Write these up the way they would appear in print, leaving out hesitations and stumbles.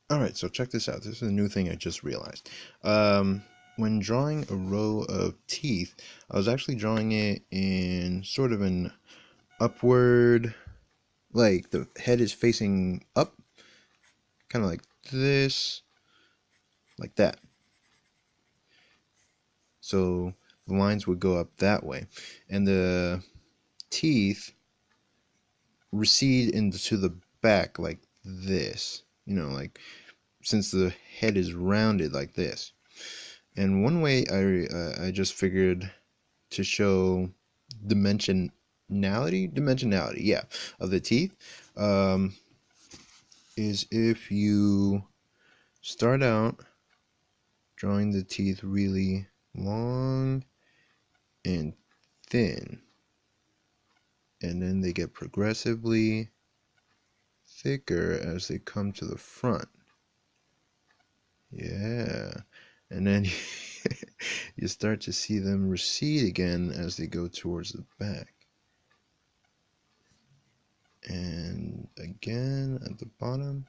Alright, so check this out. This is a new thing I just realized. When drawing a row of teeth, I was actually drawing it in sort of an upward, like the head is facing up, kind of like this, like that. So the lines would go up that way. And the teeth recede into the back like this. You know, like since the head is rounded like this. And one way I just figured to show dimensionality, yeah, of the teeth, is if you start out drawing the teeth really long and thin, and then they get progressively thicker as they come to the front. Yeah, and then you start to see them recede again as they go towards the back. And again at the bottom,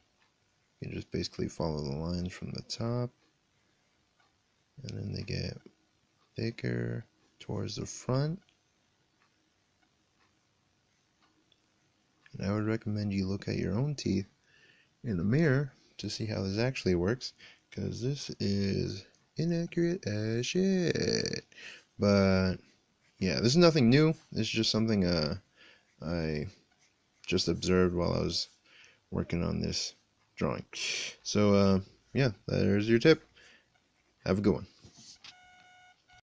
you just basically follow the lines from the top, and then they get thicker towards the front. And I would recommend you look at your own teeth in the mirror to see how this actually works, because this is inaccurate as shit. But yeah, this is nothing new. This is just something I just observed while I was working on this drawing. So yeah, there's your tip. Have a good one.